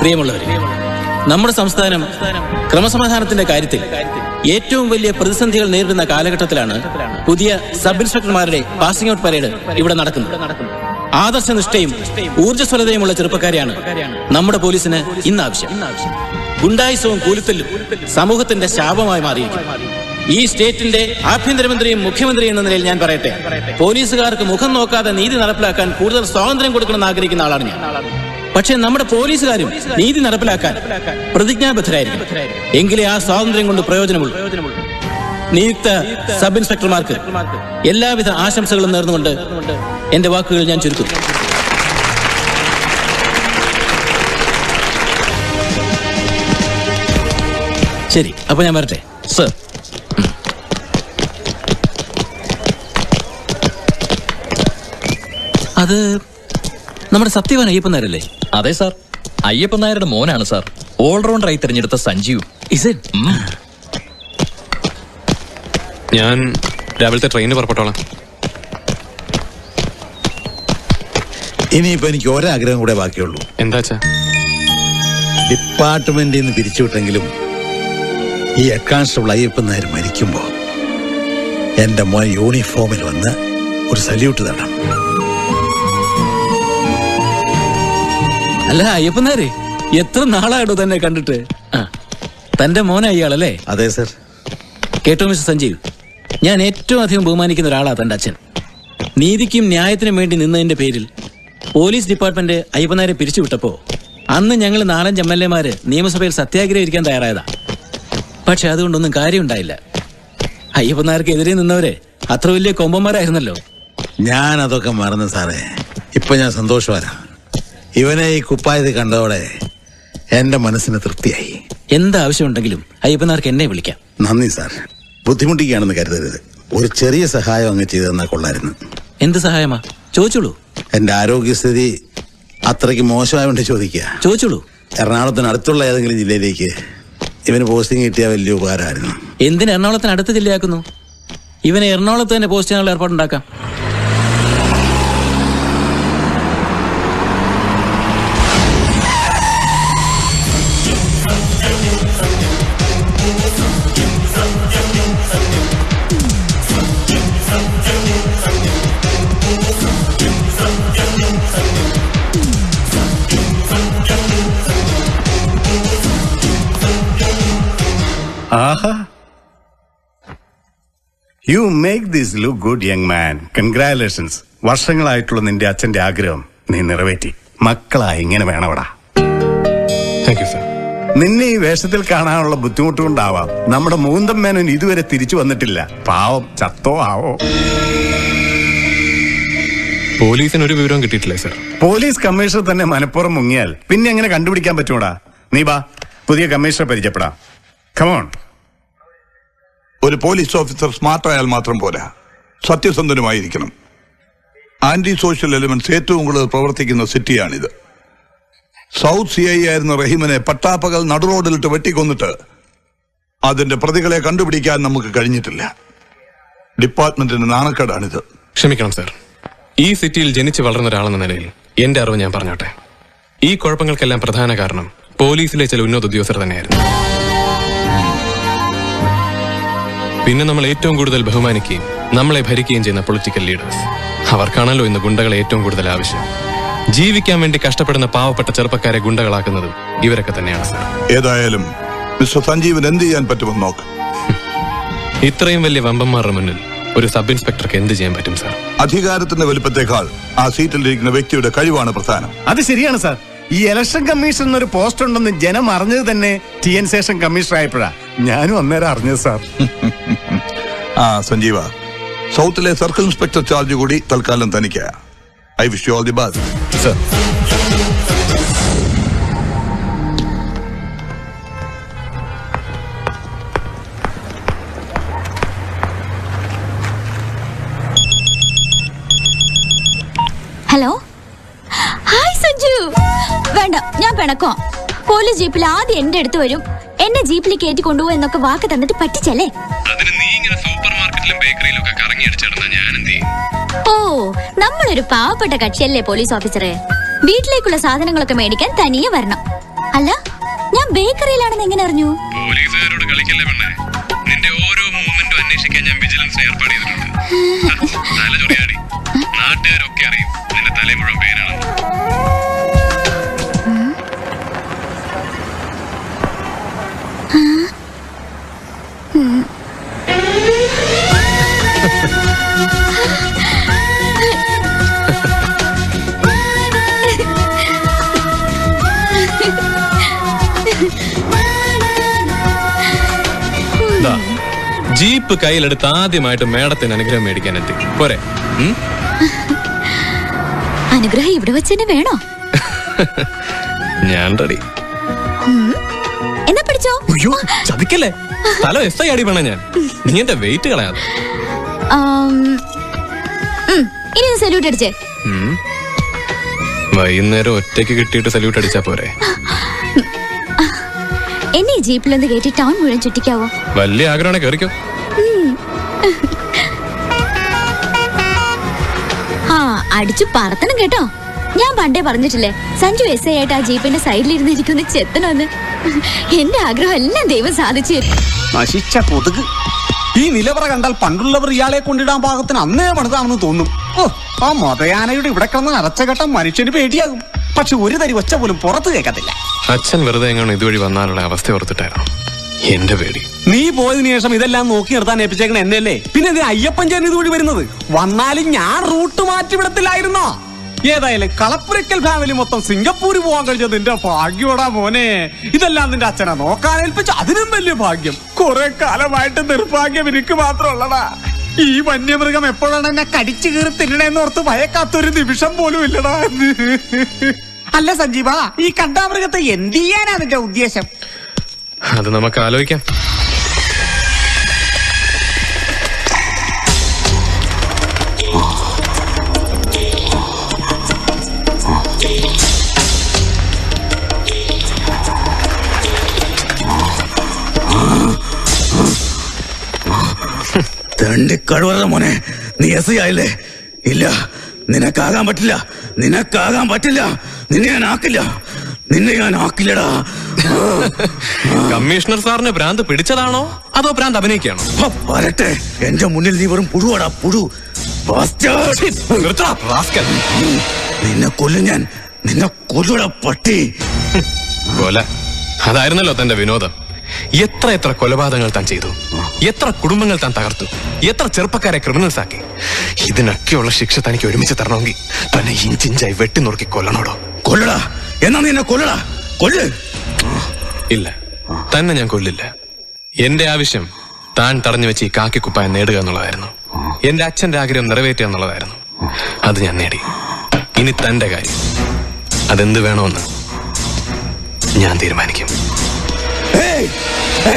പ്രിയമുള്ളവരെ, നമ്മുടെ സംസ്ഥാനം ക്രമസമാധാനത്തിന്റെ കാര്യത്തിൽ ഏറ്റവും വലിയ പ്രതിസന്ധികൾ നേരിടുന്ന കാലഘട്ടത്തിലാണ് പുതിയ സബ് ഇൻസ്പെക്ടർമാരുടെ പാസിംഗ് ഔട്ട് പരേഡ് ഇവിടെ നടക്കുന്നത്. ആദർശനിഷ്ഠയും ഊർജ്ജസ്വലതയുമുള്ള ചെറുപ്പക്കാരെയാണ് നമ്മുടെ പോലീസിന് ഇന്ന് ആവശ്യം. ഗുണ്ടായിസവും കൂലിത്തല്ലും സമൂഹത്തിന്റെ ശാപമായി മാറിയിരിക്കുന്നു. ഈ സ്റ്റേറ്റിന്റെ ആഭ്യന്തരമന്ത്രിയും മുഖ്യമന്ത്രിയും എന്ന നിലയിൽ ഞാൻ പറയട്ടെ, പോലീസുകാർക്ക് മുഖം നോക്കാതെ നീതി നടപ്പിലാക്കാൻ കൂടുതൽ സ്വാതന്ത്ര്യം കൊടുക്കണമെന്ന് ആഗ്രഹിക്കുന്ന ആളാണ് ഞാൻ. പക്ഷേ നമ്മുടെ പോലീസുകാരും നീതി നടപ്പിലാക്കാൻ പ്രതിജ്ഞാബദ്ധരായിരിക്കും. എങ്കിലേ ആ സ്വാതന്ത്ര്യം കൊണ്ട് പ്രയോജനമുള്ളൂ. നിയുക്ത സബ് ഇൻസ്പെക്ടർമാർക്ക് എല്ലാവിധ ആശംസകളും നേർന്നുകൊണ്ട് എന്റെ വാക്കുകൾ ഞാൻ ചുരുക്കുന്നു. ശരി, അപ്പൊ ഞാൻ വരട്ടെ സർ. അത് നമ്മുടെ സത്യവാൻ അയ്യപ്പൻ നായരല്ലേ? അതെ സാർ, അയ്യപ്പൻ നായരുടെ മോനാണ് സാർ, ഓൾറൗണ്ടറായി തിരഞ്ഞെടുത്ത സഞ്ജീവ്. ഞാൻ രാവിലത്തെ ട്രെയിനിന് പുറപ്പെട്ടോളാം. ഇനിയിപ്പോ എനിക്ക് ഒരാഗ്രഹം കൂടെ ബാക്കിയുള്ളൂ. എന്താച്ചാ? ഡിപ്പാർട്ട്മെന്റിൽ നിന്ന് പിരിച്ചുവിട്ടെങ്കിലും ഈ ഹെഡ് കോൺസ്റ്റബിൾ അയ്യപ്പൻ നായർ മരിക്കുമ്പോ എന്റെ മോൻ യൂണിഫോമിൽ വന്ന് ഒരു സല്യൂട്ട് തരണം. അല്ല അയ്യപ്പൻ നായരെ, എത്ര നാളായിട്ടോ തന്നെ കണ്ടിട്ട്? തന്റെ മോനാ ഇയാളല്ലേ? അതെ സർ. കേട്ടോ മിസ്റ്റർ സഞ്ജീവ്, ഞാൻ ഏറ്റവും അധികം ബഹുമാനിക്കുന്ന ഒരാളാ തന്റെ അച്ഛൻ. നീതിക്കും ന്യായത്തിനും വേണ്ടി നിന്നതിന്റെ പേരിൽ പോലീസ് ഡിപ്പാർട്ട്മെന്റ് അയ്യപ്പൻ നായരെ പിരിച്ചുവിട്ടപ്പോ അന്ന് ഞങ്ങൾ 4-5 MLA-മാര് നിയമസഭയിൽ സത്യാഗ്രഹം ഇരിക്കാൻ തയ്യാറായതാ. പക്ഷെ അതുകൊണ്ടൊന്നും കാര്യമുണ്ടായില്ല. അയ്യപ്പൻ നായർക്കെതിരെ നിന്നവരെ അത്ര വലിയ കൊമ്പന്മാരായിരുന്നല്ലോ. ഞാൻ അതൊക്കെ മറന്നു സാറേ. ഇപ്പൊ ഞാൻ സന്തോഷവാനാ. ഇവനെ ഈ കുപ്പായത് കണ്ടതോടെ എന്റെ മനസ്സിന് തൃപ്തിയായി. എന്താവശ്യമുണ്ടെങ്കിലും അയ്യപ്പൻ നായർക്ക് എന്നെ വിളിക്കാം. നന്ദി സാർ. ബുദ്ധിമുട്ടിക്കുകയാണെന്ന് കരുതരുത്. ഒരു ചെറിയ സഹായം അങ്ങ് ചെയ്തു തന്നാൽ കൊള്ളായിരുന്നു. എന്ത് സഹായമാ? ചോദിച്ചോളൂ. എന്റെ ആരോഗ്യസ്ഥിതി അത്രയ്ക്ക് മോശമായോണ്ട് ചോദിക്കുക. ചോദിച്ചോളൂ. എറണാകുളത്തിന് അടുത്തുള്ള ഏതെങ്കിലും ജില്ലയിലേക്ക് ഇവന് പോസ്റ്റിംഗ് കിട്ടിയാൽ വലിയ ഉപകാരമായിരുന്നു. എന്തിന് എറണാകുളത്തിന് അടുത്ത ജില്ലയാക്കുന്നു? ഇവനെ എറണാകുളത്ത് തന്നെ പോസ്റ്റ് ചെയ്യാനുള്ള ഏർപ്പാടുണ്ടാക്കാം. You make this look good, young man. Congratulations. വർഷങ്ങളായിട്ടുള്ള നിന്റെ അച്ഛന്റെ ആഗ്രഹം നീ നിറവേറ്റി. മക്കളാ ഇങ്ങനെ വേണവടാ. Thank you sir. നിന്നെ ഈ വേഷത്തിൽ കാണാനുള്ള ബുദ്ധിമുട്ടുകൊണ്ടാവാം നമ്മുടെ മൂന്തം മേനോൻ ഇതുവരെ തിരിച്ചു വന്നിട്ടില്ല. പാവം, ചത്തോ ആവോ. പോലീസിന് ഒരു വിവരവും കിട്ടിയിട്ടില്ലേ സർ? പോലീസ് കമ്മീഷണർ തന്നെ മനപ്പുറം മുങ്ങിയാൽ പിന്നെ എങ്ങനെ കണ്ടുപിടിക്കാൻ പറ്റൂടാ? നീ ബാ, പുതിയ കമ്മീഷണറെ പരിചയപ്പെടാം. കമോൺ. ഒരു പോലീസ് ഓഫീസർ സ്മാർട്ടായാൽ മാത്രം പോരാ, സത്യസന്ധനുമായിരിക്കണം. ആന്റി സോഷ്യൽ എലിമെന്റ്സ് ഏറ്റവും കൂടുതൽ പ്രവർത്തിക്കുന്ന സിറ്റിയാണിത്. സൗത്ത് CI ആയിരുന്ന റഹീമിനെ പട്ടാപ്പകൽ നടുറോഡിലിട്ട് വെട്ടിക്കൊന്നിട്ട് അതിന്റെ പ്രതികളെ കണ്ടുപിടിക്കാൻ നമുക്ക് കഴിഞ്ഞിട്ടില്ല. ഡിപ്പാർട്ട്മെന്റിന്റെ നാണക്കേടാണിത്. ക്ഷമിക്കണം സർ. ഈ സിറ്റിയിൽ ജനിച്ചു വളർന്ന ഒരാളെന്ന നിലയിൽ എന്റെ അറിവ് ഞാൻ പറഞ്ഞോട്ടെ. ഈ കുഴപ്പങ്ങൾക്കെല്ലാം പ്രധാന കാരണം പോലീസിലെ ചില ഉന്നത ഉദ്യോഗസ്ഥർ തന്നെയായിരുന്നു. പിന്നെ നമ്മൾ ഏറ്റവും കൂടുതൽ ബഹുമാനിക്കുകയും നമ്മളെ ഭരിക്കുകയും ചെയ്യുന്ന പൊളിറ്റിക്കൽ ലീഡേഴ്സ്. അവർക്കാണല്ലോ ഇന്ന് ഗുണ്ടകളെ ഏറ്റവും കൂടുതൽ ആവശ്യം. ജീവിക്കാൻ വേണ്ടി കഷ്ടപ്പെടുന്ന പാവപ്പെട്ട ചെറുപ്പക്കാരെ ഗുണ്ടകളാക്കുന്നത് ഇവരൊക്കെ തന്നെയാണ് സാർ. ഏതായാലും മിസ്റ്റർ സഞ്ജീവൻ എന്ത് ചെയ്യാൻ പറ്റുമെന്ന് നോക്ക്. ഇത്രയും വലിയ വമ്പന്മാരുടെ മുന്നിൽ ഒരു സബ് ഇൻസ്പെക്ടർക്ക് എന്ത് ചെയ്യാൻ പറ്റും സാർ? അധികാരത്തിന്റെ വലുപ്പത്തേക്കാൾ ആ സീറ്റിലിരിക്കുന്ന വ്യക്തിയുടെ കഴിവാണ് പ്രധാനം. അത് ശരിയാണ് സാർ. ഈ ഇലക്ഷൻ കമ്മീഷൻ എന്നൊരു പോസ്റ്റ് ഉണ്ടെന്ന് ജനം അറിഞ്ഞത് തന്നെ TN ശേഷം കമ്മീഷണർ ആയപ്പോഴാ. ഞാനും അന്നേരം അറിഞ്ഞത് സാർ. ആ സഞ്ജീവ, സൗത്തിലെ സർക്കിൾ ഇൻസ്പെക്ടർ ചാർജ് കൂടി തൽക്കാലം തനിക്ക്. I wish you all the best sir. Hello, hi Sanju. വേണ്ട, ഞാൻ പിണക്കോ. പോലീസ് ജീപ്പിൽ ആദ്യം എന്റെ അടുത്ത് വരും, എന്നെ ജീപ്പിൽ കയറ്റി കൊണ്ടുപോകും എന്നൊക്കെ വാക്ക് തന്നിട്ട് പറ്റിച്ചല്ലേ? ഓ, നമ്മളൊരു പാവപ്പെട്ട കക്ഷിയല്ലേ പോലീസ് ഓഫീസറെ. വീട്ടിലേക്കുള്ള സാധനങ്ങളൊക്കെ മേടിക്കാൻ തനിയെ വരണം. അല്ല, ഞാൻ ബേക്കറിയിലാണെന്ന് എങ്ങനെ അറിഞ്ഞു? പോലീസുകാരോട് കളിക്കല്ലേ പെണ്ണേ. നിന്റെ ഓരോ മൂവ്മെന്റും അന്വേഷിക്കാൻ ഞാൻ വിജിലൻസിന് ഏർപ്പാട് ചെയ്തിട്ടുണ്ട്. തല ചൊറിയാടി. നാട്ടുകാരൊക്കെ അറിയും നിന്റെ തലയിൽ മുഴുവൻ പേരാണ്. ജീപ്പ് കയ്യിലെടുത്ത് ആദ്യമായിട്ട് മേഡത്തിന് അനുഗ്രഹം മേടിക്കാൻ എത്തി പോരെ? അനുഗ്രഹം ഇവിടെ വെച്ച് തന്നെ വേണോ? ഞാൻ റെഡി. എന്നാ പിടിച്ചോ. ചതിക്കല്ലേ, തല എസ് ഐ അടി വേണ ഞാൻ. നീ എന്റെ വെയിറ്റ് കളയാതെ. ഇനി സല്യൂട്ട് അടിച്ചേ. വൈകുന്നേരം ഒറ്റയ്ക്ക് കിട്ടിയിട്ട് സല്യൂട്ട് അടിച്ചാ പോരെ? എന്നെ ഈ ജീപ്പിലൊന്ന് കയറ്റി ടൗൺ മുഴുവൻ ചുറ്റിക്കാവോ? വലിയ ആഗ്രഹമാണ്, കേറിക്കോ. ആ, അടിച്ചു പറത്തണം കേട്ടോ. ഞാൻ പണ്ടേ പറഞ്ഞിട്ടില്ലേ, സഞ്ജു എസ് ഐ ആയിട്ട് ആ ജീപ്പിന്റെ സൈഡിലിരുന്ന് എനിക്കൊന്ന് ചെത്തണമെന്ന്. എന്റെ ആഗ്രഹം എല്ലാം ദൈവം സാധിച്ചു തരും. നശിച്ച കൊതുക്. ഈ നിലവറ കണ്ടാൽ പണ്ടുള്ളവർ ഇയാളെ കൊണ്ടിടാൻ പാകത്തിന് അന്നേ പണിതാണെന്ന് തോന്നും. ഓ, ആ മതയാനയുടെ ഇവിടെ കിടന്ന് അരച്ചഘട്ടം മനുഷ്യന് പേടിയാകും. പക്ഷെ ഒരു തരി ഒച്ച പോലും പുറത്ത് കേൾക്കത്തില്ല. അച്ഛൻ വെറുതെ എങ്ങനെ ഇതുവഴി വന്നാലുള്ള അവസ്ഥ ഓർത്തിട്ടായിരുന്നു എന്റെ പേടി. നീ പോയതിനു ശേഷം ഇതെല്ലാം നോക്കി നിർത്താൻ ഏൽപ്പിച്ചേക്കണ എന്നെയല്ലേ? പിന്നെ ഇത് അയ്യപ്പൻ ചേട്ടൻ ഇതുവഴി വരുന്നത്. വന്നാലും ഞാൻ റൂട്ട് മാറ്റി വിടത്തില്ലായിരുന്നോ? ഏതായാലും കളപ്പുരക്കൽ ഫാമിലി മൊത്തം സിംഗപ്പൂര് പോകാൻ കഴിഞ്ഞത് നിന്റെ ഭാഗ്യോടാ മോനെ. ഇതെല്ലാം നിന്റെ അച്ഛനെ നോക്കാൻ ഏൽപ്പിച്ച അതിനും വലിയ ഭാഗ്യം. കുറെ കാലമായിട്ട് നിർഭാഗ്യം എനിക്ക് മാത്രമുള്ളടാ. ഈ വന്യമൃഗം എപ്പോഴാണ് എന്നെ കടിച്ചു കീറി തിന്നണേന്ന് ഓർത്ത് ഭയക്കാത്തൊരു നിമിഷം പോലും ഇല്ലടാ. അല്ല സഞ്ജീവ, ഈ കണ്ടാമൃഗത്തെ എന്ത് ചെയ്യാനാ നിന്റെ ഉദ്ദേശം? അത് നമുക്ക് ആലോചിക്കാം. തണ്ടിക്കഴുവറ മോനെ, നീ എസ് ആയില്ലേ? ഇല്ല, നിനക്കാകാൻ പറ്റില്ല, നിനക്കാകാൻ പറ്റില്ല. നിന്നെ ഞാൻ ആക്കില്ല, നിന്നെ ഞാൻ ആക്കില്ലടാ. കമ്മീഷണർ സാറിന് ഭ്രാന്ത് പിടിച്ചതാണോ അതോ ഭ്രാന്ത് അഭിനയിക്കുകയാണോ? വരട്ടെ, എന്റെ മുന്നിൽ നീ വെറും പുഴുവാടാ, പുഴു. നിന്നെ കൊല്ലും ഞാൻ, നിന്നെ കൊല്ലുടാ പട്ടി. കൊല അതായിരുന്നല്ലോ തന്റെ വിനോദം. എത്ര എത്ര കൊലപാതകങ്ങൾ താൻ ചെയ്തു, എത്ര കുടുംബങ്ങൾ താൻ തകർത്തു, എത്ര ചെറുപ്പക്കാരെ ക്രിമിനൽസ് ആക്കി. ഇതിനൊക്കെയുള്ള ശിക്ഷ തനിക്ക് ഒരുമിച്ച് തരണമെങ്കിൽ തന്നെ ഇഞ്ചിഞ്ചായി വെട്ടിനുറുക്കി കൊല്ലണോടോ? കൊല്ലടാ, എന്നാ നീ എന്നെ കൊല്ലടാ, കൊല്ല്. ഇല്ല, തന്നെ ഞാൻ കൊല്ലില്ല. എന്റെ ആവശ്യം താൻ തടഞ്ഞു വെച്ച് ഈ കാക്കിക്കുപ്പായം നേടുക എന്നുള്ളതായിരുന്നു. എന്റെ അച്ഛന്റെ ആഗ്രഹം നിറവേറ്റുക എന്നുള്ളതായിരുന്നു. അത് ഞാൻ നേടി. ഇനി തന്റെ കാര്യം, അതെന്ത് വേണമെന്ന് ഞാൻ തീരുമാനിക്കും. Hey!